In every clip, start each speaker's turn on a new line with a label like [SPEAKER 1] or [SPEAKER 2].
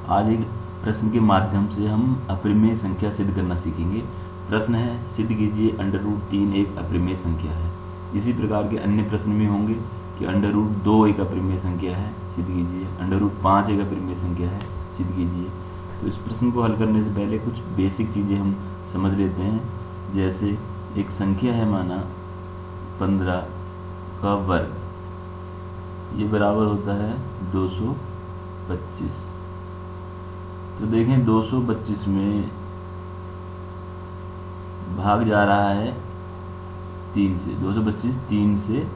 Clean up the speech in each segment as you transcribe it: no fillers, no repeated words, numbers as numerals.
[SPEAKER 1] आज एक प्रश्न के माध्यम से हम अपरिमेय संख्या सिद्ध करना सीखेंगे। प्रश्न है, सिद्ध कीजिए √3 एक अपरिमेय संख्या है। इसी प्रकार के अन्य प्रश्न भी होंगे कि √2 एक अपरिमेय संख्या है, सिद्ध कीजिए। √5 एक अपरिमेय संख्या है, सिद्ध कीजिए। तो इस प्रश्न को हल करने से पहले कुछ बेसिक चीज़ें हम समझ लेते हैं। जैसे एक संख्या है, माना 15 का वर्ग, ये बराबर होता है 225। तो देखें 225 में भाग जा रहा है 3 से, 225 3 से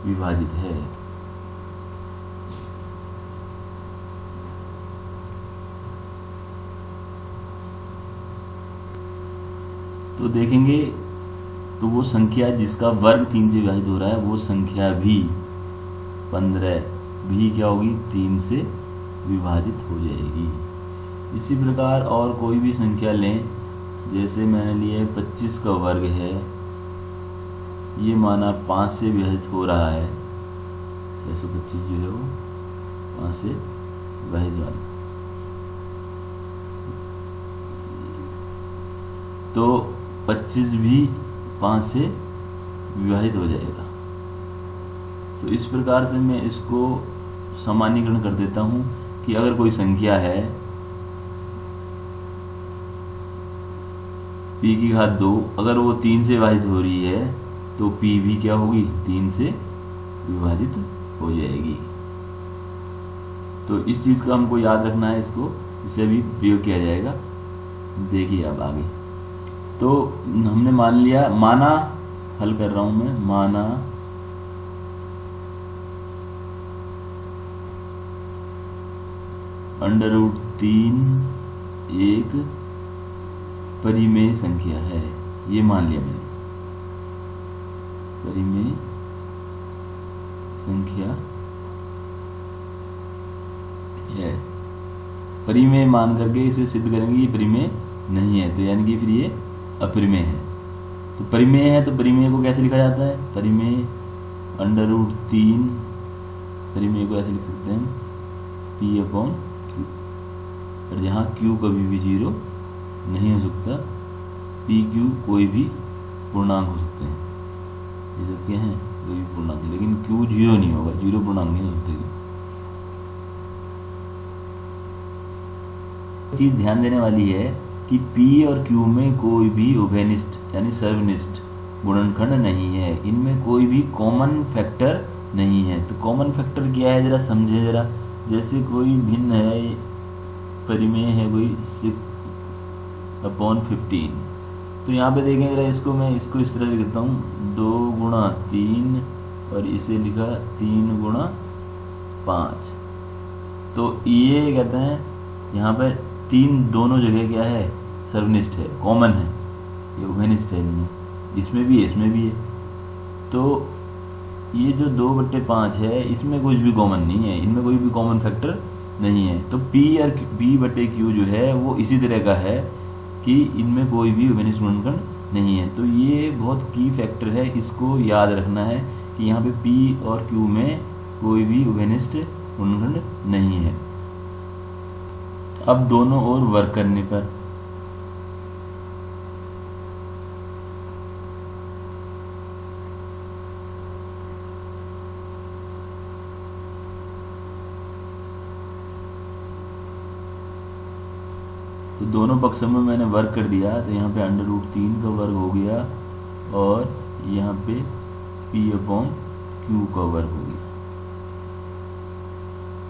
[SPEAKER 1] विभाजित है। तो देखेंगे तो वो संख्या जिसका वर्ग 3 से विभाजित हो रहा है वो संख्या भी 15 भी क्या होगी, 3 से विभाजित हो जाएगी। इसी प्रकार और कोई भी संख्या लें, जैसे मैंने लिए 25 का वर्ग है, ये माना 5 से विभाजित हो रहा है, 625 जो है वो 5 से विभाजित हो रहा है। तो 25 भी 5 से विभाजित हो जाएगा। तो इस प्रकार से मैं इसको सामान्यीकरण कर देता हूं कि अगर कोई संख्या है p की घात 2, अगर वो 3 से विभाजित हो रही है तो p भी क्या होगी, 3 से विभाजित हो जाएगी। तो इस चीज का हमको याद रखना है, इसको इसे भी प्रयोग किया जाएगा। देखिए अब आगे। तो हमने मान लिया, माना, हल कर रहा हूं मैं, माना √3 एक परिमेय संख्या है, ये मान लिया मैंने, परिमेय संख्या है। परिमेय मान करके इसे सिद्ध करेंगे, ये परिमेय नहीं है, तो यानी कि फिर ये अपरिमेय है। तो परिमेय है तो परिमेय को कैसे लिखा जाता है, परिमेय √3, परिमेय को ऐसे लिख सकते हैं p/q, और जहाँ q कभी भी 0 नहीं हो सकता, pq कोई भी पूर्णांक हो सकते हैं, ये सब क्या है, कोई भी पूर्णांक, लेकिन q 0 नहीं होगा, 0 पूर्णांक नहीं हो सकते। चीज ध्यान देने वाली है कि p और q में कोई भी उभयनिष्ठ यानी सर्वनिष्ठ गुणनखंड नहीं है, इनमें कोई भी कॉमन फैक्टर नहीं है। तो कॉमन फैक्टर क्या है, जरा समझे जरा। जैसे कोई भिन्न है, परिमेय है कोई 6/15, तो यहाँ पे देखें जरा, इसको मैं इसको इस तरह लिखता हूँ 2 गुणा 3, और इसे लिखा 3 गुणा 5। तो ये कहते हैं यहाँ पे 3 दोनों जगह क्या है, सर्वनिष्ठ है, कॉमन है, ये उभयनिष्ठ है, इनमें, इसमें भी है, इसमें भी है। तो ये जो 2/5 है, इसमें कुछ भी कॉमन नहीं है, इनमें कोई भी कॉमन फैक्टर नहीं है। तो p और p/q जो है वो इसी तरह का है कि इनमें कोई भी उभयनिष्ठ गुणनखंड नहीं है। तो ये बहुत की फैक्टर है, इसको याद रखना है कि यहाँ पे p और q में कोई भी उभयनिष्ठ गुणनखंड नहीं है। अब दोनों ओर वर्क करने पर तो दोनों पक्षों में मैंने वर्क कर दिया, तो यहाँ पे √3 का वर्ग हो गया और यहाँ पे p/q का वर्ग हो गया।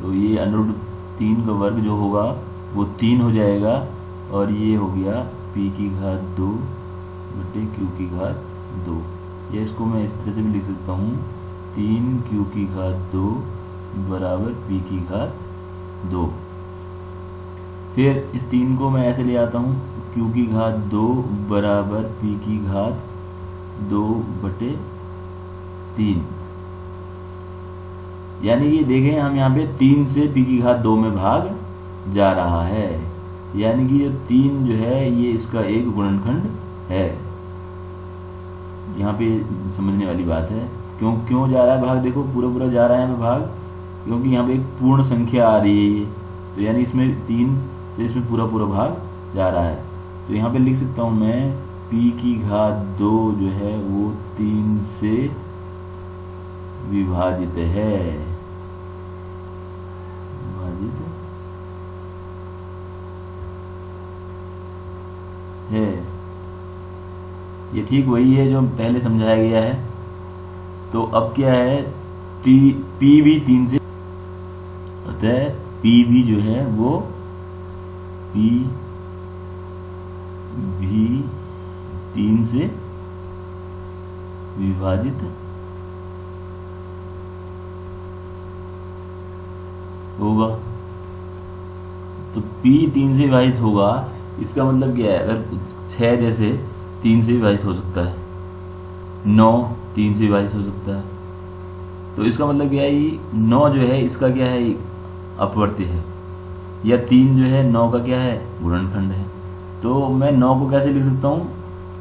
[SPEAKER 1] तो ये √3 का वर्ग जो होगा वो 3 हो जाएगा, और ये हो गया p की घात 2 बटे q की घात 2। या इसको मैं इस तरह से भी लिख सकता हूँ, 3q की घात 2 बराबर p की घात 2। फिर इस 3 को मैं ऐसे ले आता हूँ, q की घात 2 बराबर p की घात 2/3। यानी कि देखें हम यहाँ पे 3 से p की घात 2 में भाग जा रहा है, यानी कि जो 3 जो है ये इसका एक गुणनखंड है। यहाँ पे समझने वाली बात है, क्यों जा रहा है भाग, देखो पूरा पूरा जा रहा है भाग, क्योंकि यहाँ पे एक पूर्ण संख्या आ रही है ये, तो यानी इसमें 3 से इसमें पूरा पूरा भाग जा रहा है। तो यहाँ पे लिख सकता हूँ मैं p की घात 2 जो है वो 3 से विभाजित है, विभाजित है। ये ठीक वही है जो पहले समझाया गया है। तो अब क्या है, p भी 3 से, अतः p भी जो है वो p भी 3 से विभाजित होगा। तो p 3 से विभाजित होगा, इसका मतलब क्या है, अगर 6 जैसे 3 से विभाजित हो सकता है, 9 3 से विभाजित हो सकता है, तो इसका मतलब क्या है, ये 9 जो है इसका क्या है, अपवर्त्य है, या 3 जो है 9 का क्या है, गुणनखंड है। तो मैं 9 को कैसे लिख सकता हूँ,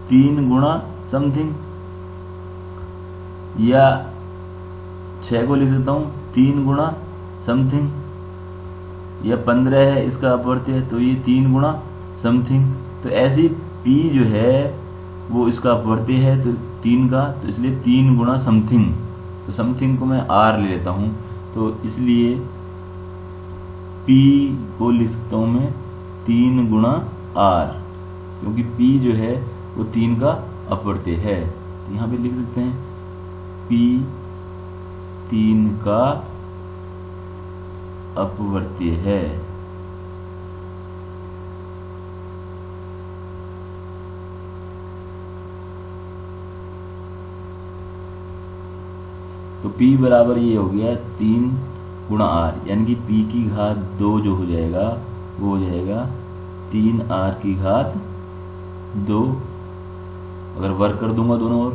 [SPEAKER 1] 3 गुणा समथिंग, या 6 को लिख सकता हूँ 3 गुणा समथिंग, या 15 है इसका अपवर्त्य है तो ये 3 गुणा समथिंग। तो ऐसी p जो है वो इसका अपवर्त्य है तो 3 का, तो इसलिए 3 गुणा समथिंग। तो समथिंग को मैं r ले लेता हूँ, तो इसलिए p को लिख सकता हूँ मैं 3 गुणा r, क्योंकि p जो है वो 3 का अपवर्त्य है। तो यहाँ पे लिख सकते हैं p 3 का अपवर्त्य है। तो p बराबर ये हो गया 3 गुणा r, यानी कि p की घात 2 जो हो जाएगा वो हो जाएगा 3r की घात 2। अगर वर्क कर दूंगा दोनों ओर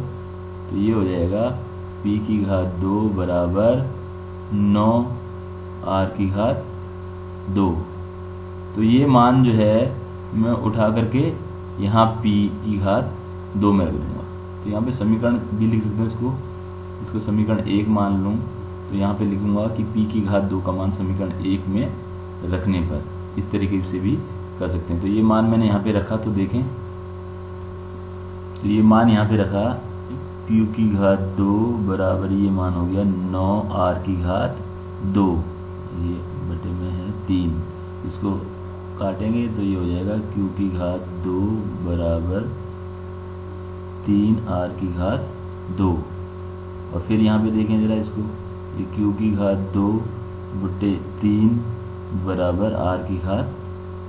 [SPEAKER 1] तो ये हो जाएगा p की घात 2 बराबर 9r की घात 2। तो ये मान जो है मैं उठा करके यहाँ p की घात 2 में रख दूंगा। तो यहाँ पे समीकरण भी लिख सकते हैं, इसको समीकरण 1 मान लूँ तो यहाँ पे लिखूंगा कि p की घात 2 का मान समीकरण 1 में रखने पर इस तरीके से भी कर सकते हैं। तो ये मान मैंने यहाँ पे रखा, तो देखें, तो ये मान यहाँ पे रखा q की घात 2 बराबर ये मान हो गया 9r की घात 2, ये बटे में है 3, इसको काटेंगे तो ये हो जाएगा q की घात 2 बराबर 3r की घात 2। और फिर यहाँ पे देखें जरा इसको, ये q की घात 2 बटे 3 बराबर r की घात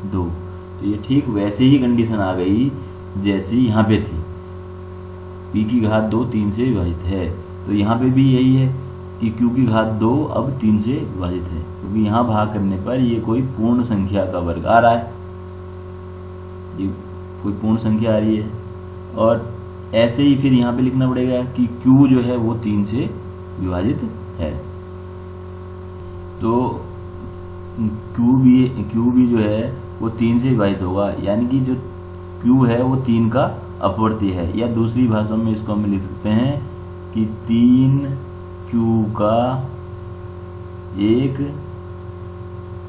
[SPEAKER 1] 2। तो ये ठीक वैसे ही कंडीशन आ गई जैसी यहाँ पे थी, p की घात 2 3 से विभाजित है, तो यहाँ पे भी यही है कि q की घात 2 अब 3 से विभाजित है, क्योंकि यहाँ भाग करने पर ये कोई पूर्ण संख्या का वर्ग आ रहा है, ये कोई पूर्ण संख्या आ रही है। और ऐसे ही फिर यहाँ पे लिखना पड़ेगा कि q जो है वो 3 से विभाजित है, तो q भी जो है वो 3 से विभाजित होगा, यानी कि जो q है वो 3 का अपवर्त्य है, या दूसरी भाषा में इसको हम लिख सकते हैं कि 3q का एक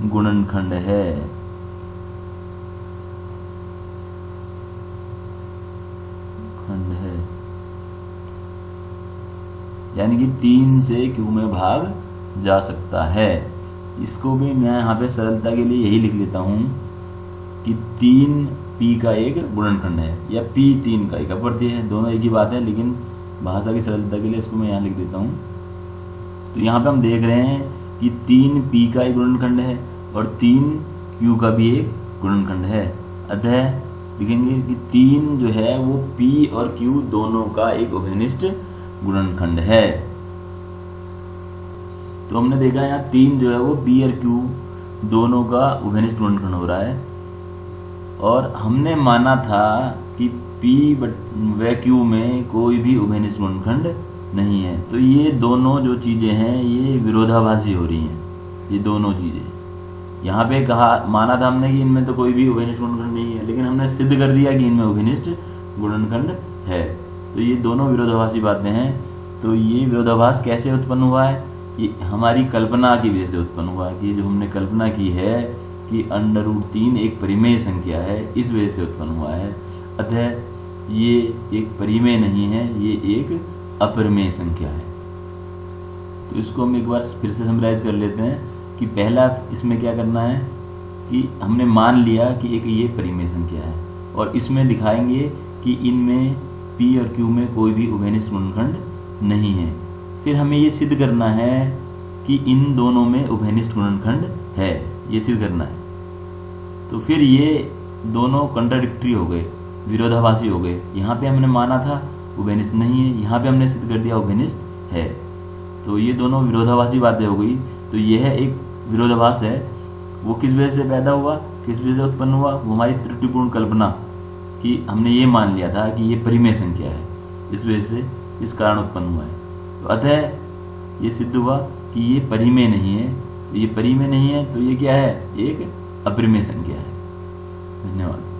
[SPEAKER 1] गुणनखंड है। यानी कि 3 से q में भाग जा सकता है। इसको भी मैं यहाँ पे सरलता के लिए यही लिख लेता हूँ कि 3p का एक गुणनखंड है, या p 3 का एक अपवर्त्य है, दोनों एक ही बात है, लेकिन भाषा की सरलता के लिए इसको मैं यहाँ लिख देता हूँ। तो यहाँ पे हम देख रहे हैं कि 3p का एक गुणनखंड है और 3q का भी एक गुणनखंड है, अतः लिखेंगे कि 3 जो है वो p और q दोनों का एक उभयनिष्ठ गुणनखंड है। तो हमने देखा यहाँ 3 जो है वो p और q दोनों का उभयनिष्ठ गुणनखंड हो रहा है, और हमने माना था कि p व q में कोई भी उभयनिष्ठ गुणनखंड नहीं है। तो ये दोनों जो चीजें हैं ये विरोधाभासी हो रही हैं, ये दोनों चीजें। यहाँ पे कहा माना था हमने कि इनमें तो कोई भी उभयनिष्ठ गुणनखंड नहीं है, लेकिन हमने सिद्ध कर दिया कि इनमें उभयनिष्ठ गुणनखंड है। तो ये दोनों विरोधाभासी बातें हैं। तो ये विरोधाभास कैसे उत्पन्न हुआ है, ये हमारी कल्पना की वजह से उत्पन्न हुआ कि जो हमने कल्पना की है कि √3 एक परिमेय संख्या है, इस वजह से उत्पन्न हुआ है। अतः ये एक परिमेय नहीं है, ये एक अपरिमेय संख्या है। तो इसको हम एक बार फिर से समराइज कर लेते हैं कि पहला इसमें क्या करना है कि हमने मान लिया कि एक ये परिमेय संख्या है, और इसमें दिखाएंगे कि इनमें P और Q में कोई भी उभयनिष्ठ गुणनखंड नहीं है। फिर हमें ये सिद्ध करना है कि इन दोनों में उभयनिष्ठ गुणनखंड है, ये सिद्ध करना है। तो फिर ये दोनों कंट्राडिक्टरी हो गए, विरोधाभासी हो गए। यहाँ पे हमने माना था उभयनिष्ठ नहीं है, यहाँ पे हमने सिद्ध कर दिया उभयनिष्ठ है। तो ये दोनों विरोधाभासी बातें हो गई। तो यह एक विरोधाभास है। वो किस वजह से पैदा हुआ, किस वजह से उत्पन्न हुआ? वो हमारी त्रुटिपूर्ण कल्पना कि हमने ये मान लिया था कि ये परिमेय संख्या है, इस वजह से इस कारण उत्पन्न हुआ है। तो अतः ये सिद्ध हुआ कि ये परिमेय नहीं है। तो ये परिमेय नहीं है तो ये क्या है? एक अपरिमेय संख्या है। धन्यवाद।